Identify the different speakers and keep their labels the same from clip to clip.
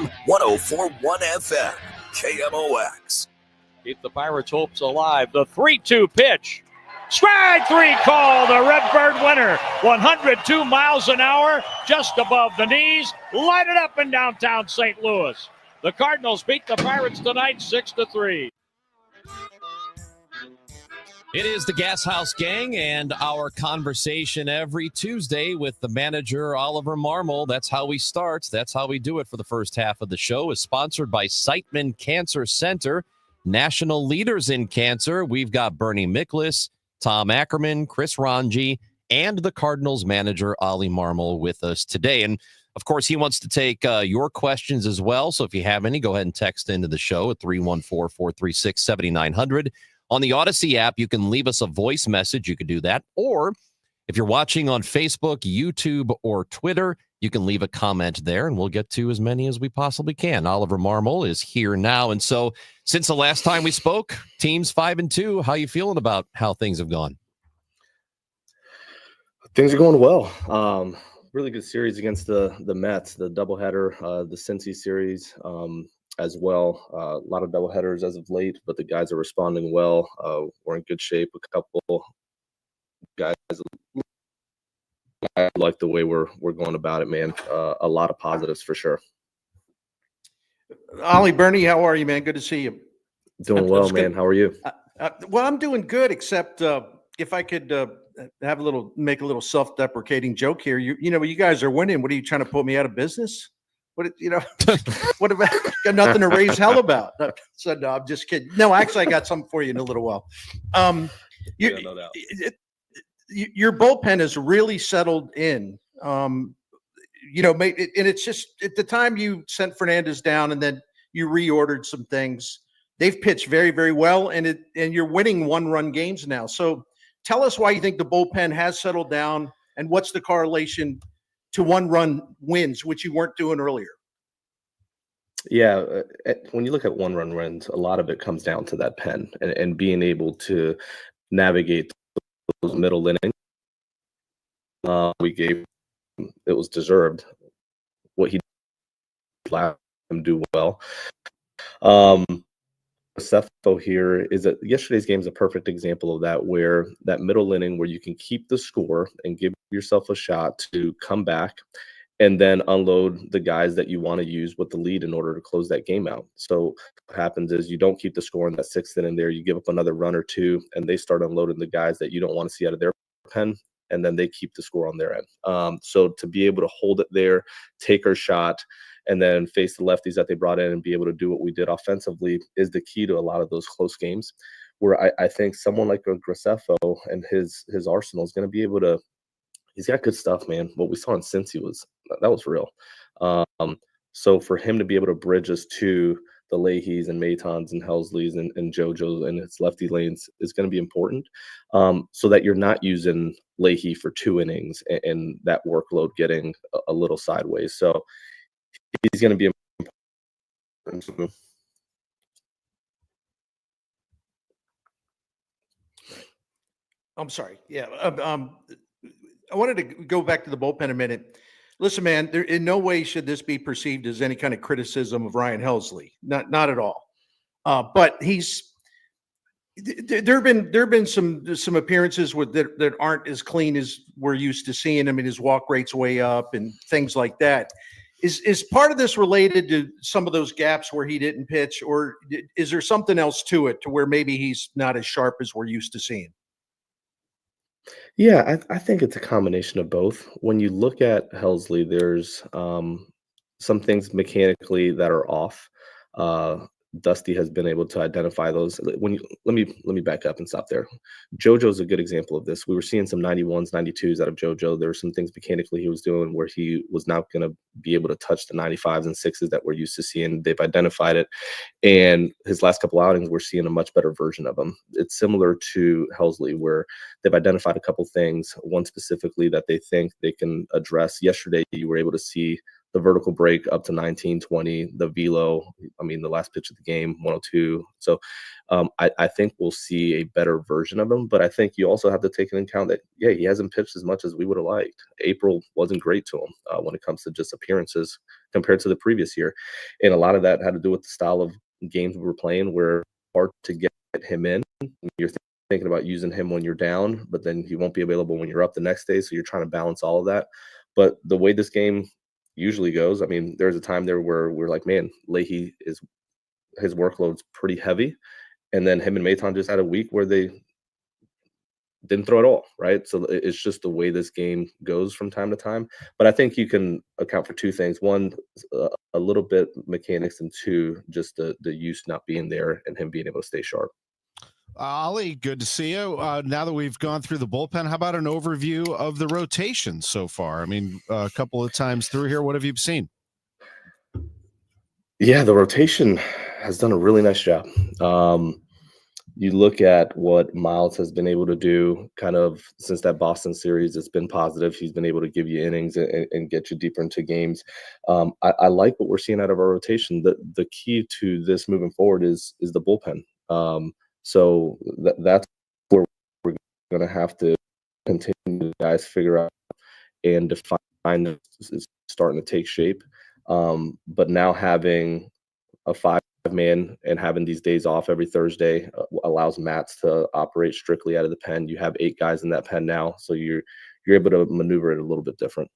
Speaker 1: AM, 104.1 FM, KMOX.
Speaker 2: Keep the Pirates' hopes alive. The 3-2 pitch. Strike three call, the Redbird winner. 102 miles an hour, just above the knees. Light it up in downtown St. Louis. The Cardinals beat the Pirates tonight 6-3.
Speaker 3: It is the Gashouse Gang and our conversation every Tuesday with the manager, Oliver Marmol. That's how we start. That's how we do it for the first half of the show. Is sponsored by Siteman Cancer Center, national leaders in cancer. We've got Bernie Miklas, Tom Ackerman, Chris Ranji, and the Cardinals manager, Ollie Marmol, with us today. And, of course, he wants to take your questions as well. So if you have any, go ahead and text into the show at 314-436-7900. On the Odyssey app, you can leave us a voice message. You could do that. Or if you're watching on Facebook, YouTube, or Twitter, you can leave a comment there, and we'll get to as many as we possibly can. Oliver Marmol is here now. And so since the last time we spoke, teams 5-2, how you feeling about how things have gone?
Speaker 4: Things are going well. Really good series against the Mets, the doubleheader, the Cincy series as well. A lot of doubleheaders as of late, but the guys are responding well. We're in good shape. A couple guys, I like the way we're going about it, man. A lot of positives for sure.
Speaker 5: Ollie, Bernie, how are you, man? Good to see you.
Speaker 4: Doing well, man. How are you?
Speaker 5: Well, I'm doing good, except if I could make a little self-deprecating joke here. You guys are winning. What are you trying to put me out of business? What about got nothing to raise hell about? So no, I'm just kidding. No, actually, I got something for you in a little while. No doubt. Your bullpen has really settled in. And it's just at the time you sent Fernandez down and then you reordered some things. They've pitched very, very well, and you're winning one-run games now. So tell us why you think the bullpen has settled down, and what's the correlation to one-run wins, which you weren't doing earlier?
Speaker 4: Yeah, when you look at one-run wins, a lot of it comes down to that pen and being able to navigate those middle innings. We gave it was deserved. What he let him do well. Cepho here is that yesterday's game is a perfect example of that, where that middle inning where you can keep the score and give yourself a shot to come back and then unload the guys that you want to use with the lead in order to close that game out. So what happens is you don't keep the score in that sixth inning there, you give up another run or two, and they start unloading the guys that you don't want to see out of their pen, and then they keep the score on their end. So to be able to hold it there, take our shot, and then face the lefties that they brought in and be able to do what we did offensively is the key to a lot of those close games, where I think someone like a Graceffo and his arsenal is going to be able to – he's got good stuff, man. What we saw in Cincy was real. So for him to be able to bridge us to the Leahys and Matons and Helsleys and JoJo's and his lefty lanes is going to be important, so that you're not using Leahy for 2 innings and that workload getting a little sideways. So he's going to be important.
Speaker 5: I'm sorry. Yeah. I wanted to go back to the bullpen a minute. Listen, man, there in no way should this be perceived as any kind of criticism of Ryan Helsley. Not at all. But there have been some appearances that aren't as clean as we're used to seeing. I mean, his walk rate's way up and things like that. Is part of this related to some of those gaps where he didn't pitch, or is there something else to it to where maybe he's not as sharp as we're used to seeing?
Speaker 4: Yeah, I think it's a combination of both. When you look at Helsley, there's some things mechanically that are off. Dusty has been able to identify those. Let me back up and stop there. JoJo's a good example of this. We were seeing some 91s, 92s out of JoJo. There were some things mechanically he was doing where he was not going to be able to touch the 95s and 6s that we're used to seeing. They've identified it. And his last couple outings, we're seeing a much better version of him. It's similar to Helsley, where they've identified a couple things, one specifically that they think they can address. Yesterday, you were able to see the vertical break up to 19-20, the velo, the last pitch of the game, 102. So I think we'll see a better version of him. But I think you also have to take into account that, yeah, he hasn't pitched as much as we would have liked. April wasn't great to him when it comes to just appearances. compared to the previous year. And a lot of that had to do with the style of games we were playing, where hard to get him in. You're thinking about using him when you're down, but then he won't be available when you're up the next day. So you're trying to balance all of that. But the way this game usually goes, I mean, there's a time there where we're like, man, Leahy his workload's pretty heavy. And then him and Maton just had a week where they didn't throw at all, right? So it's just the way this game goes from time to time. But I think you can account for two things. One, a little bit mechanics, and two, just the use not being there and him being able to stay sharp.
Speaker 6: Ollie, good to see you. Now that we've gone through the bullpen, how about an overview of the rotation so far? I mean, a couple of times through here, what have you seen?
Speaker 4: Yeah, the rotation has done a really nice job. You look at what Miles has been able to do kind of since that Boston series, it's been positive. He's been able to give you innings and get you deeper into games. I like what we're seeing out of our rotation. The key to this moving forward is the bullpen. So that's where we're going to have to continue to guys figure out and define is starting to take shape. But now having a 5-man and having these days off every Thursday allows Mats to operate strictly out of the pen. You have 8 guys in that pen now, so you're able to maneuver it a little bit different.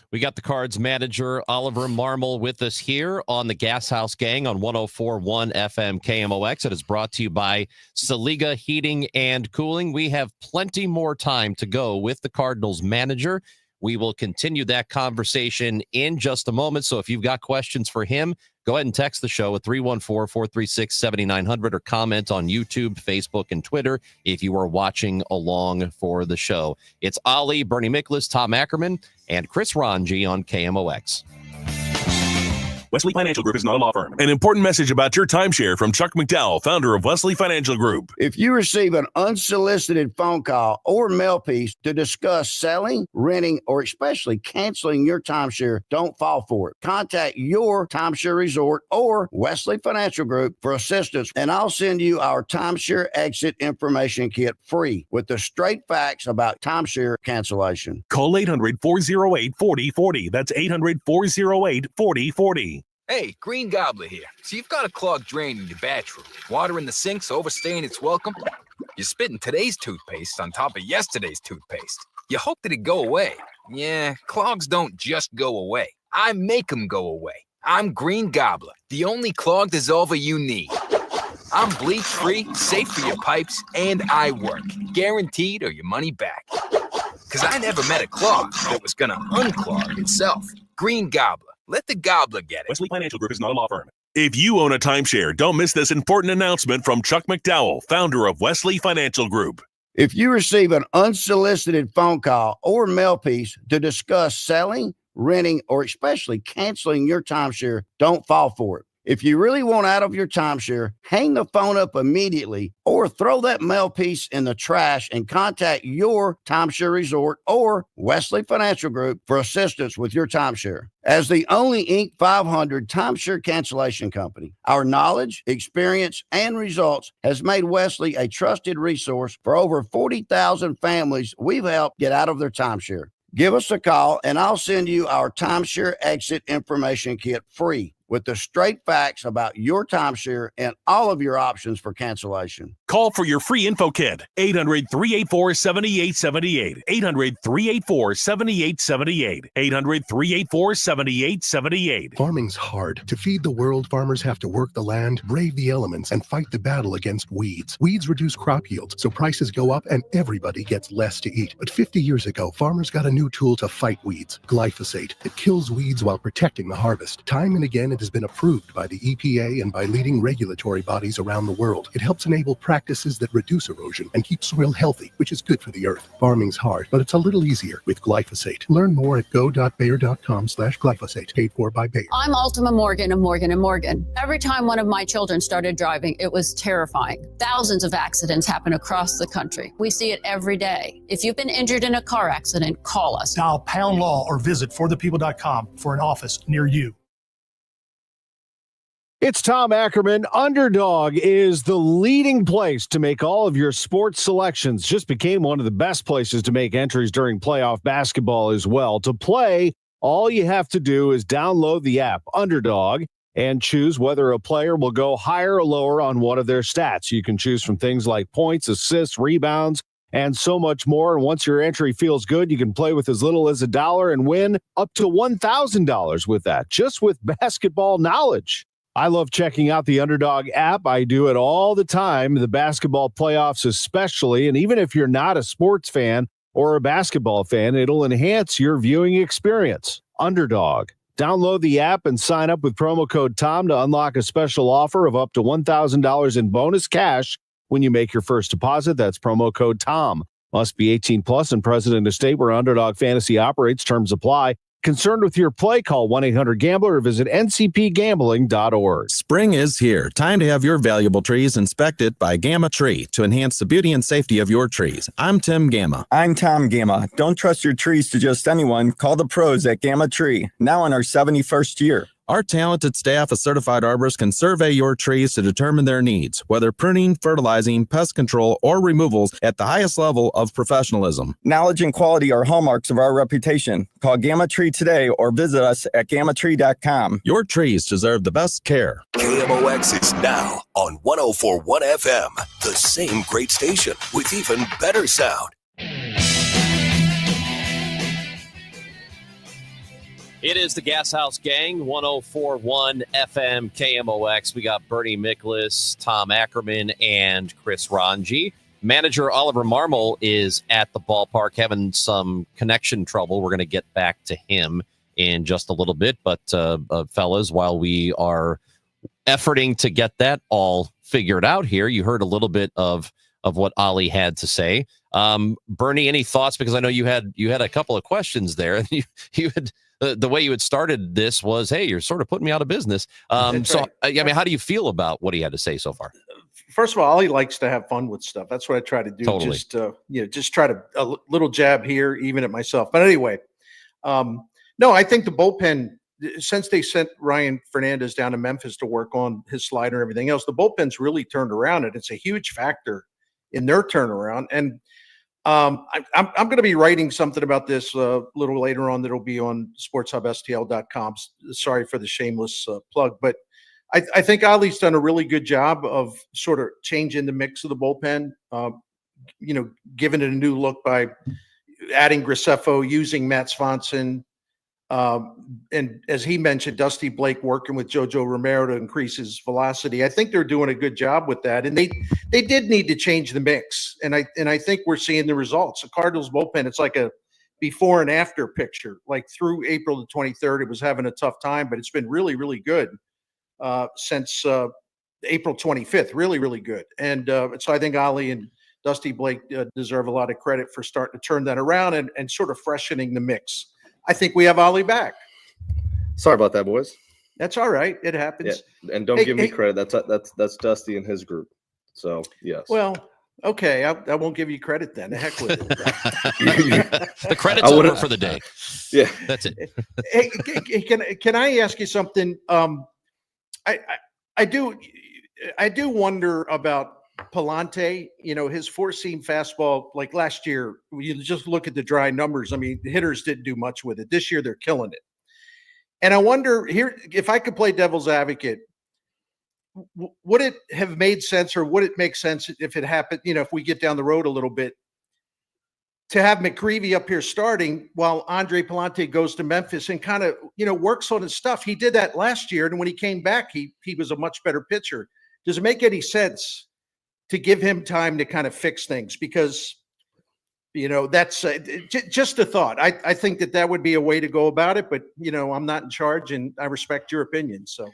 Speaker 3: We got the Cards manager, Oliver Marmol, with us here on the Gashouse Gang on 104.1 FM KMOX. It is brought to you by Saliga Heating and Cooling. We have plenty more time to go with the Cardinals manager. We will continue that conversation in just a moment. So if you've got questions for him, go ahead and text the show at 314-436-7900 or comment on YouTube, Facebook, and Twitter if you are watching along for the show. It's Ollie, Bernie Miklasz, Tom Ackerman, and Chris Ranji on KMOX.
Speaker 7: Wesley Financial Group is not a law firm. An important message about your timeshare from Chuck McDowell, founder of Wesley Financial Group.
Speaker 8: If you receive an unsolicited phone call or mail piece to discuss selling, renting, or especially canceling your timeshare, don't fall for it. Contact your timeshare resort or Wesley Financial Group for assistance, and I'll send you our timeshare exit information kit free with the straight facts about timeshare cancellation.
Speaker 7: Call 800-408-4040. That's 800-408-4040.
Speaker 9: Hey, Green Gobbler here. So you've got a clogged drain in your bathroom. Water in the sink's overstaying its welcome. You're spitting today's toothpaste on top of yesterday's toothpaste. You hope that it go away. Yeah, clogs don't just go away. I make them go away. I'm Green Gobbler, the only clog dissolver you need. I'm bleach-free, safe for your pipes, and I work. Guaranteed or your money back. Because I never met a clog that was going to unclog itself. Green Gobbler. Let the gobbler get it.
Speaker 7: Wesley Financial Group is not a law firm. If you own a timeshare, don't miss this important announcement from Chuck McDowell, founder of Wesley Financial Group.
Speaker 8: If you receive an unsolicited phone call or mail piece to discuss selling, renting, or especially canceling your timeshare, don't fall for it. If you really want out of your timeshare, hang the phone up immediately or throw that mail piece in the trash and contact your timeshare resort or Wesley Financial Group for assistance with your timeshare. As the only Inc. 500 timeshare cancellation company, our knowledge, experience, and results has made Wesley a trusted resource for over 40,000 families we've helped get out of their timeshare. Give us a call and I'll send you our timeshare exit information kit free with the straight facts about your timeshare and all of your options for cancellation.
Speaker 7: Call for your free info kit. 800-384-7878. 800-384-7878. 800-384-7878.
Speaker 10: Farming's hard. To feed the world, farmers have to work the land, brave the elements, and fight the battle against weeds. Weeds reduce crop yields, so prices go up and everybody gets less to eat. But 50 years ago, farmers got a new tool to fight weeds, glyphosate. It kills weeds while protecting the harvest. Time and again, it has been approved by the EPA and by leading regulatory bodies around the world. It helps enable practices that reduce erosion and keep soil healthy, which is good for the earth. Farming's hard, but it's a little easier with glyphosate. Learn more at go.bayer.com/glyphosate. Paid for by Bayer.
Speaker 11: I'm Ultima Morgan of Morgan & Morgan. Every time one of my children started driving, it was terrifying. Thousands of accidents happen across the country. We see it every day. If you've been injured in a car accident, call us.
Speaker 12: Dial pound law or visit forthepeople.com for an office near you.
Speaker 2: It's Tom Ackerman. Underdog is the leading place to make all of your sports selections. Just became one of the best places to make entries during playoff basketball as well. To play
Speaker 6: All you have to do is download the app Underdog and choose whether a player will go higher or lower on one of their stats. You can choose from things like points, assists, rebounds, and so much more. And once your entry feels good, you can play with as little as $1 and win up to $1,000 with that, just with basketball knowledge. I love checking out the Underdog app. I do it all the time, the basketball playoffs especially. And even if you're not a sports fan or a basketball fan, it'll enhance your viewing experience. Underdog. Download the app and sign up with promo code TOM to unlock a special offer of up to $1,000 in bonus cash when you make your first deposit. That's promo code TOM. Must be 18 plus and present in a state where Underdog Fantasy operates. Terms apply. Concerned with your play? Call 1-800-GAMBLER or visit ncpgambling.org.
Speaker 13: Spring is here. Time to have your valuable trees inspected by Gamma Tree to enhance the beauty and safety of your trees. I'm Tim Gamma.
Speaker 14: I'm Tom Gamma. Don't trust your trees to just anyone. Call the pros at Gamma Tree. Now in our 71st year.
Speaker 13: Our talented staff of certified arborists can survey your trees to determine their needs, whether pruning, fertilizing, pest control, or removals at the highest level of professionalism.
Speaker 14: Knowledge and quality are hallmarks of our reputation. Call Gamma Tree today or visit us at gammatree.com.
Speaker 13: Your trees deserve the best care.
Speaker 1: KMOX is now on 104.1 FM, the same great station with even better sound.
Speaker 3: It is the Gashouse Gang, 104.1 FM KMOX. We got Bernie Miklasz, Tom Ackerman, and Chris Ranji. Manager Oliver Marmol is at the ballpark having some connection trouble. We're going to get back to him in just a little bit. But, fellas, while we are efforting to get that all figured out here, you heard a little bit of what Ollie had to say. Bernie, any thoughts? Because I know you had a couple of questions there. You had... The way you had started this was, hey, you're sort of putting me out of business. So, right. I mean, how do you feel about what he had to say so far?
Speaker 5: First of all, Ollie likes to have fun with stuff. That's what I try to do.
Speaker 3: Totally.
Speaker 5: Just try to a little jab here, even at myself. But anyway, no, I think the bullpen, since they sent Ryan Fernandez down to Memphis to work on his slider and everything else, the bullpen's really turned around, and it's a huge factor in their turnaround. And I'm going to be writing something about this a little later on that'll be on sportshubstl.com. Sorry for the shameless plug, but I think Ollie's done a really good job of sort of changing the mix of the bullpen, giving it a new look by adding Graceffo, using Matt Swanson, and as he mentioned, Dusty Blake working with Jojo Romero to increase his velocity. I think they're doing a good job with that, and they did need to change the mix, and I think we're seeing the results. The Cardinals bullpen, it's like a before and after picture. Like through April the 23rd, it was having a tough time, but it's been really, really good since April 25th. Really, really good, and so I think Ollie and Dusty Blake deserve a lot of credit for starting to turn that around and sort of freshening the mix. I think we have Ollie back.
Speaker 4: Sorry about that, boys.
Speaker 5: That's all right. It happens.
Speaker 4: Yeah. And don't give me credit. That's Dusty and his group. So yes.
Speaker 5: Well, okay. I won't give you credit then. The heck with it.
Speaker 3: The credit's over for the day.
Speaker 4: Yeah,
Speaker 3: that's it.
Speaker 5: Hey, can I ask you something? I do wonder about Palante, his four-seam fastball, like last year, you just look at the dry numbers. I mean, the hitters didn't do much with it. This year, they're killing it. And I wonder here, if I could play devil's advocate, would it have made sense, or would it make sense if it happened, if we get down the road a little bit, to have McCreevy up here starting while Andre Palante goes to Memphis and kind of, works on his stuff? He did that last year, and when he came back, he was a much better pitcher. Does it make any sense to give him time to kind of fix things? Because, that's just a thought. I think that would be a way to go about it, but, I'm not in charge, and I respect your opinion. So,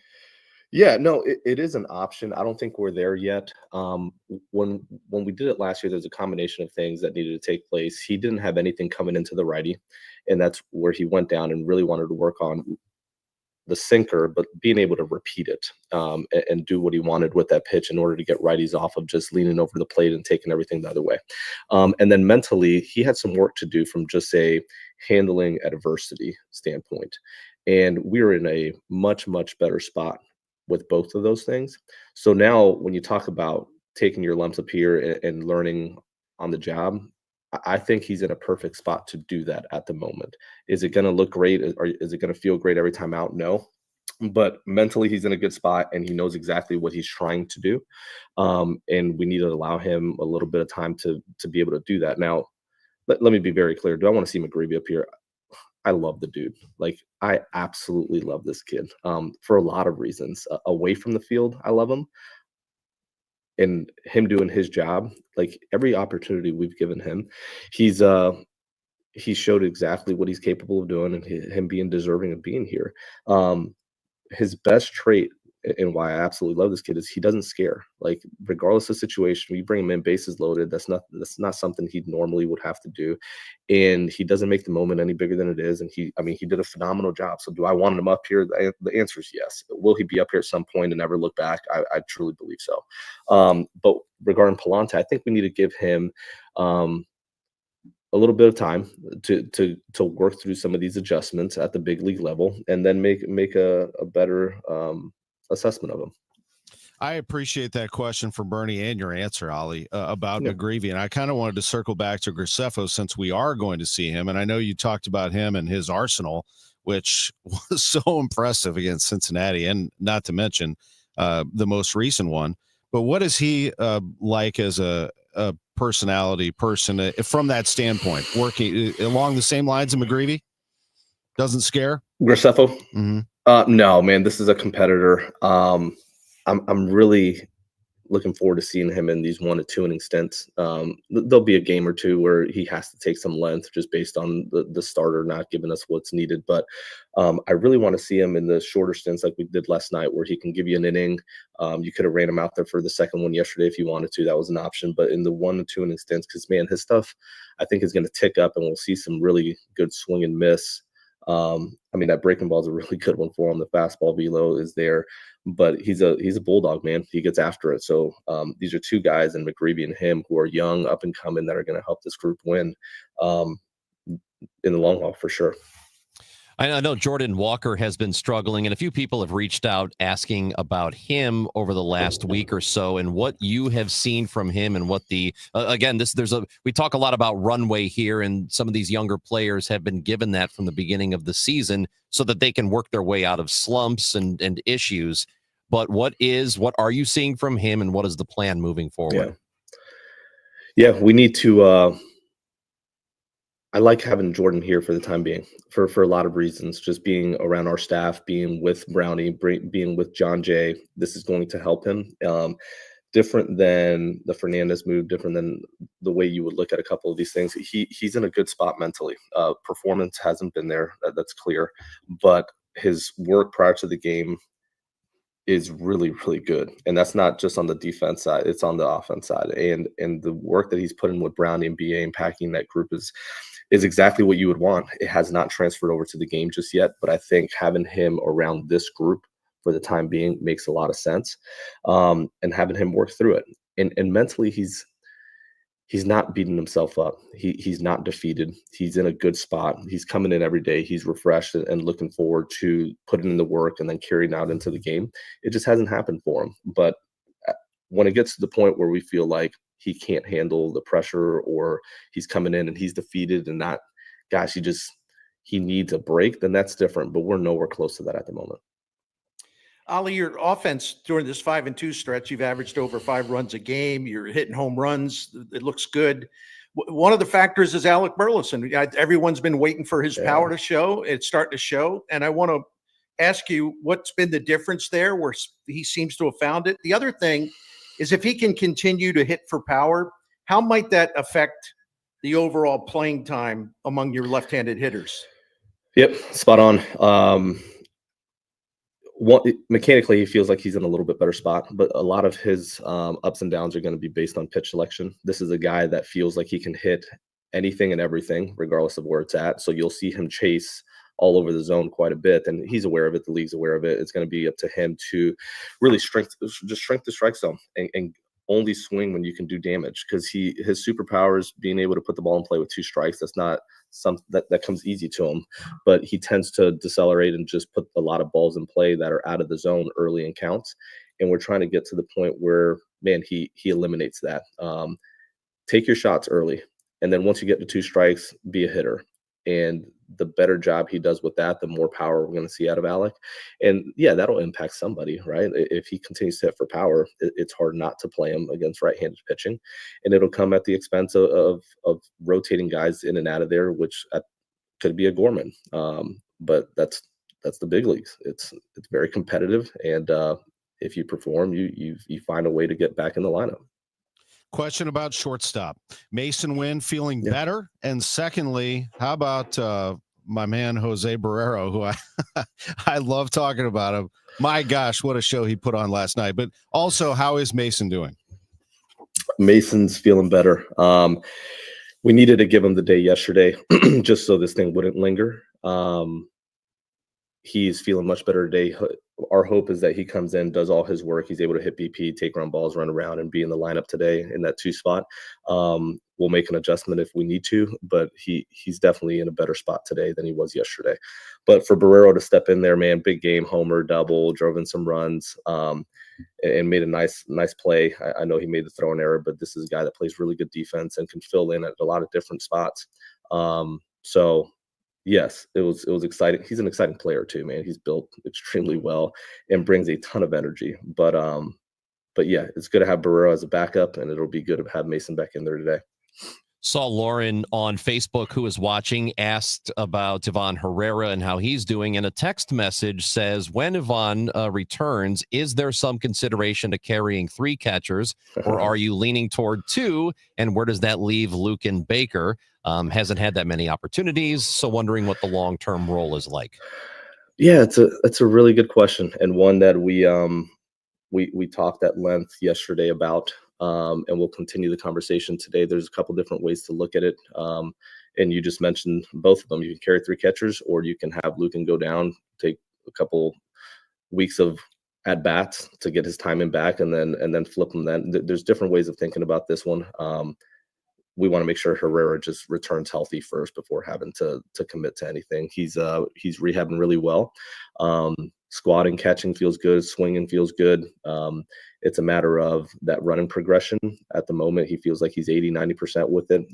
Speaker 4: yeah, no, it is an option. I don't think we're there yet. When we did it last year, there's a combination of things that needed to take place. He didn't have anything coming into the righty, and that's where he went down and really wanted to work on the sinker, but being able to repeat it and do what he wanted with that pitch in order to get righties off of just leaning over the plate and taking everything the other way. And then mentally, he had some work to do from just a handling adversity standpoint. And we're in a much, much better spot with both of those things. So now when you talk about taking your lumps up here and learning on the job, I think he's in a perfect spot to do that at the moment. Is it going to look great, or is it going to feel great every time out? No. But mentally, he's in a good spot, and he knows exactly what he's trying to do. And we need to allow him a little bit of time to be able to do that. Now, let me be very clear. Do I want to see McGreevy up here? I love the dude. Like, I absolutely love this kid for a lot of reasons. Away from the field, I love him. And him doing his job, like every opportunity we've given him, he's he showed exactly what he's capable of doing, and him being deserving of being here. His best trait, and why I absolutely love this kid, is he doesn't scare. Like, regardless of situation, you bring him in bases loaded, that's not something he normally would have to do, and he doesn't make the moment any bigger than it is. And he did a phenomenal job. So do I want him up here? The answer is yes. Will he be up here at some point and never look back? I truly believe so. But regarding Palante, I think we need to give him a little bit of time to work through some of these adjustments at the big league level, and then make a better assessment of them.
Speaker 6: I appreciate that question from Bernie and your answer, Ollie, about McGreevy. And I kind of wanted to circle back to Graceffo, since we are going to see him. And I know you talked about him and his arsenal, which was so impressive against Cincinnati, and not to mention the most recent one. But what is he like as a personality person from that standpoint, working along the same lines of McGreevy? Doesn't scare?
Speaker 4: Graceffo?
Speaker 6: Mm-hmm.
Speaker 4: No, man, this is a competitor. I'm really looking forward to seeing him in these 1 to 2 inning stints. There'll be a game or two where he has to take some length just based on the starter not giving us what's needed. But I really want to see him in the shorter stints like we did last night, where he can give you an inning. You could have ran him out there for the second one yesterday if you wanted to. That was an option. But in the 1 to 2 inning stints, because, man, his stuff, I think, is going to tick up, and we'll see some really good swing and miss. That breaking ball is a really good one for him. The fastball velo is there, but he's a bulldog, man. He gets after it. So these are two guys, and McGreevy and him, who are young, up and coming, that are going to help this group win in the long haul for sure.
Speaker 3: I know Jordan Walker has been struggling, and a few people have reached out asking about him over the last week or so, and what you have seen from him, and what the we talk a lot about runway here, and some of these younger players have been given that from the beginning of the season so that they can work their way out of slumps and issues. But what are you seeing from him, and what is the plan moving forward?
Speaker 4: Yeah, we need to. I like having Jordan here for the time being for a lot of reasons. Just being around our staff, being with Brownie, being with John Jay, this is going to help him. Different than the Fernandez move, different than the way you would look at a couple of these things. He's in a good spot mentally. Performance hasn't been there, that's clear, but his work prior to the game is really, really good. And that's not just on the defense side, it's on the offense side. And the work that he's put in with Brownie and BA and packing that group is exactly what you would want. It has not transferred over to the game just yet, but I think having him around this group for the time being makes a lot of sense. And having him work through it. And mentally, he's not beating himself up. He's not defeated. He's in a good spot. He's coming in every day. He's refreshed and looking forward to putting in the work and then carrying out into the game. It just hasn't happened for him. But when it gets to the point where we feel like he can't handle the pressure, or he's coming in and he's defeated and not, gosh, he needs a break, then that's different. But we're nowhere close to that at the moment.
Speaker 5: Ollie, your offense during this 5-2 stretch, you've averaged over 5 runs a game. You're hitting home runs. It looks good. One of the factors is Alec Burleson. Everyone's been waiting for his power to show. It's starting to show. And I want to ask you, what's been the difference there where he seems to have found it? The other thing is, if he can continue to hit for power, how might that affect the overall playing time among your left-handed hitters?
Speaker 4: Yep, spot on. Mechanically, he feels like he's in a little bit better spot, but a lot of his ups and downs are going to be based on pitch selection. This is a guy that feels like he can hit anything and everything, regardless of where it's at. So you'll see him chase all over the zone quite a bit, and he's aware of it. The league's aware of it. It's going to be up to him to really shrink the strike zone and only swing when you can do damage, because his superpower is being able to put the ball in play with 2 strikes. That's not something that comes easy to him, but he tends to decelerate and just put a lot of balls in play that are out of the zone early in counts. And we're trying to get to the point where, man, he eliminates that. Take your shots early. And then once you get to 2 strikes, be a hitter. And the better job he does with that, the more power we're going to see out of Alec. And yeah, that'll impact somebody, right? If he continues to hit for power, it's hard not to play him against right-handed pitching. And it'll come at the expense of rotating guys in and out of there, which could be a Gorman. But that's the big leagues. It's very competitive. And if you perform, you find a way to get back in the lineup.
Speaker 6: Question about shortstop. Mason Wynn feeling better? And secondly, how about my man Jose Barrero, who I love talking about him. My gosh, what a show he put on last night. But also, how is Mason doing?
Speaker 4: Mason's feeling better. We needed to give him the day yesterday just so this thing wouldn't linger. He's feeling much better today. Our hope is that he comes in, does all his work. He's able to hit BP, take ground balls, run around, and be in the lineup today in that 2 spot. We'll make an adjustment if we need to, but he's definitely in a better spot today than he was yesterday. But for Barrero to step in there, man, big game, homer, double, drove in some runs, and made a nice play. I know he made the throwing error, but this is a guy that plays really good defense and can fill in at a lot of different spots. So yes, it was exciting. He's an exciting player too, man. He's built extremely well and brings a ton of energy. But yeah, it's good to have Barrero as a backup, and it'll be good to have Mason back in there today.
Speaker 3: Saw Lauren on Facebook, who is watching, asked about Ivan Herrera and how he's doing. And a text message says, when Ivan returns, is there some consideration to carrying 3 catchers, or are you leaning toward 2? And where does that leave Luke and Baker? Hasn't had that many opportunities, so wondering what the long-term role is like.
Speaker 4: Yeah, it's a really good question, and one that we talked at length yesterday about. And we'll continue the conversation today. There's a couple different ways to look at it. And you just mentioned both of them. You can carry 3 catchers, or you can have Lucan go down, take a couple weeks of at-bats to get his timing back, and then flip him then. There's different ways of thinking about this one. We want to make sure Herrera just returns healthy first before having to commit to anything. He's rehabbing really well. Squatting, catching feels good. Swinging feels good. It's a matter of that running progression. At the moment, he feels like he's 80-90% with it.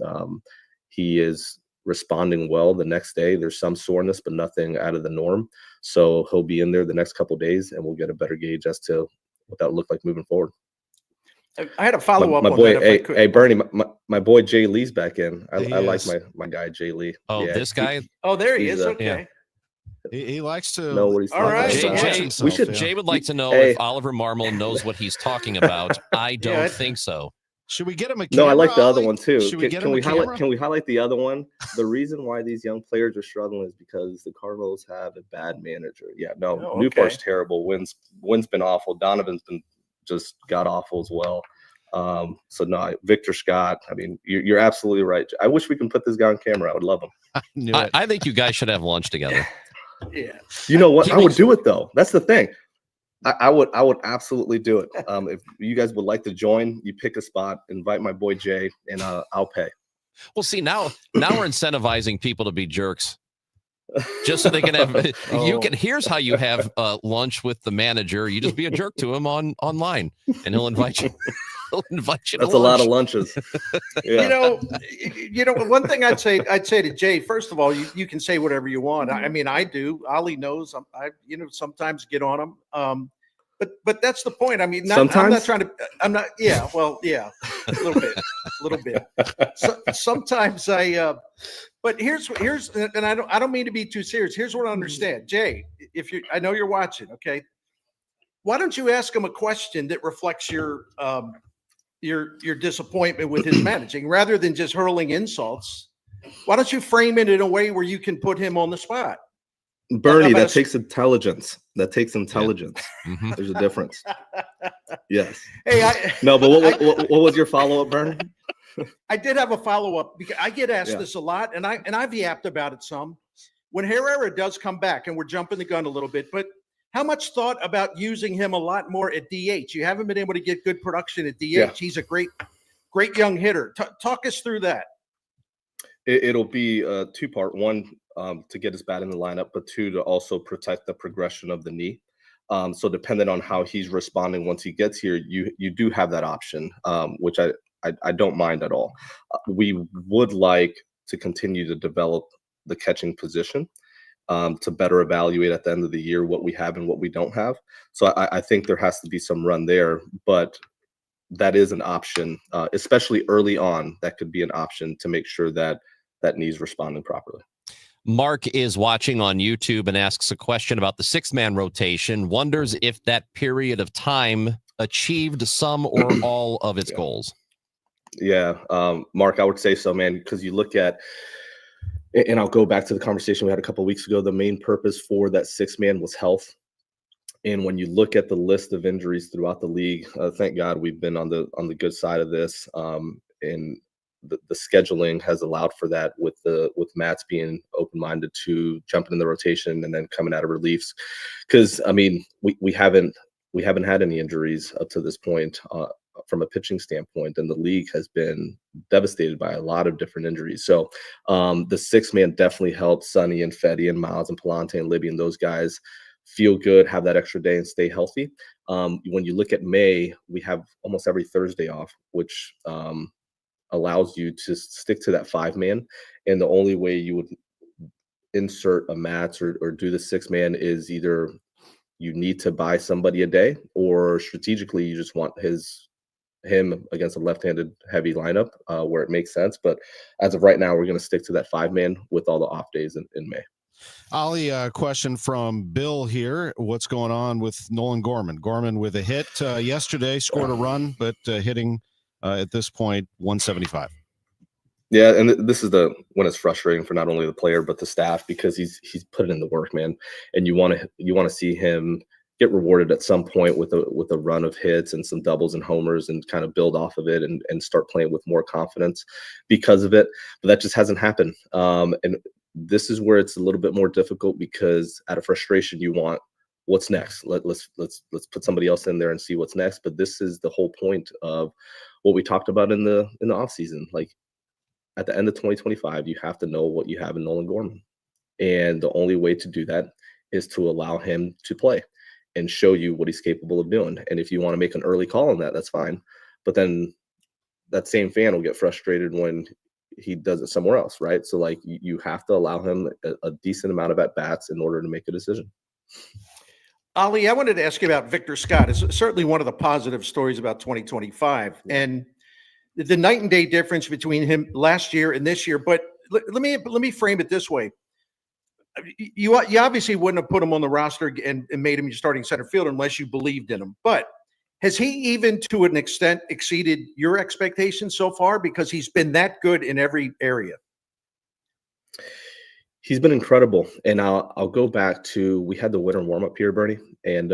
Speaker 4: He is responding well the next day. There's some soreness, but nothing out of the norm. So he'll be in there the next couple of days, and we'll get a better gauge as to what that looked like moving forward.
Speaker 5: I had a follow-up
Speaker 4: my
Speaker 5: on
Speaker 4: boy,
Speaker 5: that. If I could.
Speaker 4: Hey, Bernie, my boy Jay Lee's back in. I like my guy Jay Lee.
Speaker 3: Oh, yeah, this guy?
Speaker 5: There he is. Okay.
Speaker 3: Yeah.
Speaker 6: He likes to
Speaker 4: know what he's talking
Speaker 5: about.
Speaker 3: Jay would like to know if Oliver Marmol knows what he's talking about. I don't think so.
Speaker 6: Should we get him a camera?
Speaker 4: No, I like the other one too.
Speaker 6: Can
Speaker 4: we highlight the other one? The reason why these young players are struggling is because the Cardinals have a bad manager. Yeah, no, Newpart's terrible. Wynn's been awful. Donovan's been just god awful as well. So no, Victor Scott. I mean, you're absolutely right. I wish we can put this guy on camera. I would love him.
Speaker 3: I think you guys should have lunch together.
Speaker 5: Yeah.
Speaker 4: You know what? I would do it though. That's the thing. I would absolutely do it. If you guys would like to join, you pick a spot, invite my boy Jay, and I'll pay.
Speaker 3: Well, see, now we're incentivizing people to be jerks. Just so they can have here's how you have lunch with the manager. You just be a jerk to him online, and he'll invite you.
Speaker 4: That's a lot of lunches. Yeah.
Speaker 5: You know, one thing I'd say to Jay, first of all, you can say whatever you want. I mean, I do. Ollie knows. I sometimes get on him. But that's the point. I mean, I'm not trying to. I'm not. Yeah. Well, yeah, a little bit. So, sometimes but here's, and I don't mean to be too serious. Here's what I understand, Jay. I know you're watching. Okay. Why don't you ask him a question that reflects your disappointment with his managing, rather than just hurling insults? Why don't you frame it in a way where you can put him on the spot?
Speaker 4: Bernie, that takes intelligence. Yeah. Mm-hmm. There's a difference. Yes.
Speaker 5: Hey,
Speaker 4: but what was your follow-up, Bernie?
Speaker 5: I did have a follow-up because I get asked this a lot, and I've yapped about it some. When Herrera does come back, and we're jumping the gun a little bit, but how much thought about using him a lot more at DH? You haven't been able to get good production at DH. Yeah. He's a great young hitter. Talk us through that.
Speaker 4: It'll be a 2-part. One, to get his bat in the lineup, but 2, to also protect the progression of the knee. So depending on how he's responding once he gets here, you do have that option, which I don't mind at all. We would like to continue to develop the catching position to better evaluate at the end of the year what we have and what we don't have. So I think there has to be some run there, but that is an option, especially early on. That could be an option to make sure that that knee's responding properly.
Speaker 3: Mark is watching on YouTube and asks a question about the 6-man rotation, wonders if that period of time achieved some or all of its goals.
Speaker 4: Yeah, Mark, I would say so, man, because you look at, and I'll go back to the conversation we had a couple of weeks ago, the main purpose for that 6-man was health. And when you look at the list of injuries throughout the league, thank God we've been on the good side of this. And the scheduling has allowed for that with Matt's being open-minded to jumping in the rotation and then coming out of reliefs. Because I mean, we haven't had any injuries up to this point from a pitching standpoint, and the league has been devastated by a lot of different injuries. So the 6-man definitely helped Sonny and Fetty and Miles and Palante and Libby and those guys feel good, have that extra day and stay healthy. When you look at May, we have almost every Thursday off, which allows you to stick to that 5-man. And the only way you would insert a Mats or do the 6-man is either you need to buy somebody a day, or strategically you just want him against a left-handed heavy lineup where it makes sense. But as of right now, we're going to stick to that 5-man with all the off days in May.
Speaker 6: Ollie, a question from Bill here. What's going on with Nolan Gorman? Gorman with a hit yesterday, scored a run, but hitting at this point 175.
Speaker 4: Yeah, and this is when it's frustrating for not only the player but the staff, because he's put in the work, man. And you want to see him get rewarded at some point with a run of hits and some doubles and homers and kind of build off of it and start playing with more confidence because of it. But that just hasn't happened. And this is where it's a little bit more difficult, because out of frustration, you want what's next. Let's put somebody else in there and see what's next. But this is the whole point of what we talked about in the off season. Like at the end of 2025, you have to know what you have in Nolan Gorman, and the only way to do that is to allow him to play and show you what he's capable of doing. And if you want to make an early call on that, that's fine. But then that same fan will get frustrated when he does it somewhere else, right? So like you have to allow him a decent amount of at-bats in order to make a decision.
Speaker 5: Ollie, I wanted to ask you about Victor Scott. It's certainly one of the positive stories about 2025 and the night and day difference between him last year and this year. But let me frame it this way. You obviously wouldn't have put him on the roster and made him your starting center fielder unless you believed in him. But has he even to an extent exceeded your expectations so far, because he's been that good in every area?
Speaker 4: He's been incredible. And I'll go back to, we had the winter warm-up here, Bernie. And